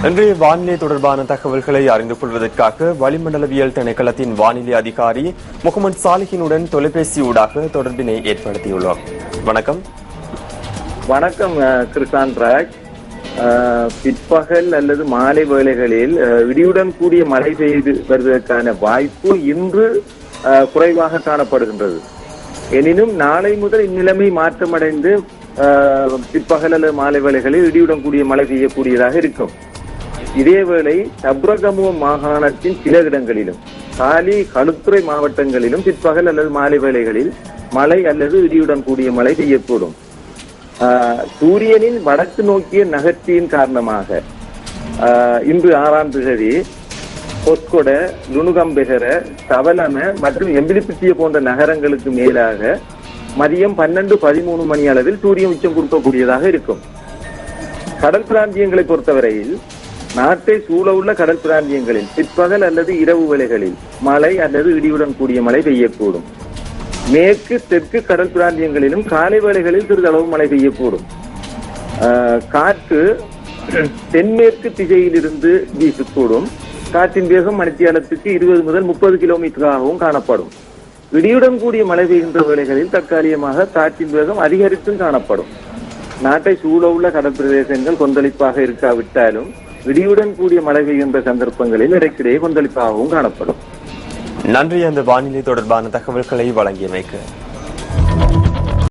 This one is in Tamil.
இன்றைய வானிலை தொடர்பான தகவல்களை அறிந்து கொள்வதற்காக வளிமண்டலவியல் திணைக்களத்தின் வானிலை அதிகாரி முகமது சாலிஹினுடன் தொலைபேசி ஊடாக தொடர்பினை ஏற்படுத்தியுள்ளோம். வணக்கம். வணக்கம் கிருஷாந்த் ராஜ். பிற்பகல் அல்லது மாலை வேளைகளில் இடியுடன் கூடிய மழை பெய்து வருவதற்கான வாய்ப்பு இன்று குறைவாக காணப்படுகின்றது. எனினும் நாளை முதல் இந்நிலைமை மாற்றமடைந்து பிற்பகல் அல்லது மாலை வேளைகளில் இடியுடன் கூடிய மழை பெய்யக்கூடியதாக இருக்கும். இதேவேளை சப்ரகமுவ மாகாணத்தின் சில இடங்களிலும் காலி களுத்துறை மாவட்டங்களிலும் பிற்பகல் அல்லது மாலை வேளைகளில் மழை அல்லது இடியுடன் கூடிய மழை பெய்யக்கூடும். சூரியனின் வடக்கு நோக்கிய நகர்ச்சியின் காரணமாக இன்று 6ஆம் தேதி பொஸ்கொட, லுணுகம்பெகர, தவலம மற்றும் எம்பிலிப்பிட்டிய போன்ற நகரங்களுக்கு மேலாக மதியம் 12-13 மணி அளவில் சூரியன் உச்சம் கொடுக்கக்கூடியதாக இருக்கும். கடல் பிராந்தியங்களை பொறுத்தவரையில் நாட்டை சூழ உள்ள கடல் பிராந்தியங்களில் பிற்பகல் அல்லது இரவு வேளைகளில் மழை அல்லது இடியுடன் கூடிய மழை பெய்யக்கூடும். மேற்கு தெற்கு கடல் பிராந்தியங்களிலும் காலை வேளைகளில் சிறிதளவு மழை பெய்யக்கூடும். காற்று தென்மேற்கு திசையிலிருந்து வீசக்கூடும். காற்றின் வேகம் மணித்தியாலத்துக்கு 20 முதல் 30 கிலோமீட்டராகவும் காணப்படும். இடியுடன் கூடிய மழை பெய்கின்ற வேளைகளில் தற்காலிகமாக காற்றின் வேகம் அதிகரித்தும் காணப்படும். நாட்டை சூழ உள்ள கடல் பிரதேசங்கள் கொந்தளிப்பாக இருக்காவிட்டாலும் இடியுடன் கூடிய மழை பெய்கின்ற சந்தர்ப்பங்களில் இடைக்கிடையே கொந்தளிப்பாகவும் காணப்படும். நன்றி அந்த வானிலை தொடர்பான தகவல்களை வழங்கியமைக்கு.